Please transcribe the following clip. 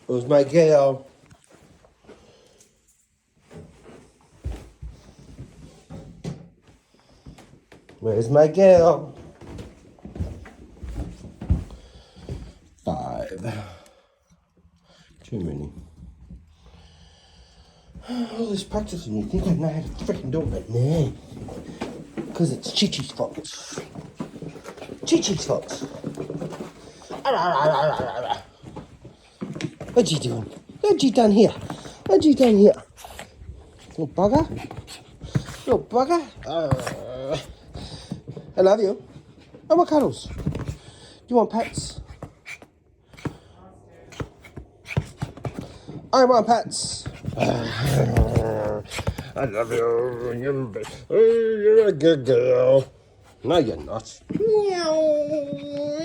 Who's my girl? Where's my girl? 5. Too many. All this practicing, you think I know how to freaking do it, but no. Because it's ChiChi's fault. ChiChi's fault. What's he doing? What's he done here? What's he done here? Little bugger? Little bugger? I love you. I want cuddles. Do you want pets? I want pets. I love you. You're a good girl. No, you're not. Meow.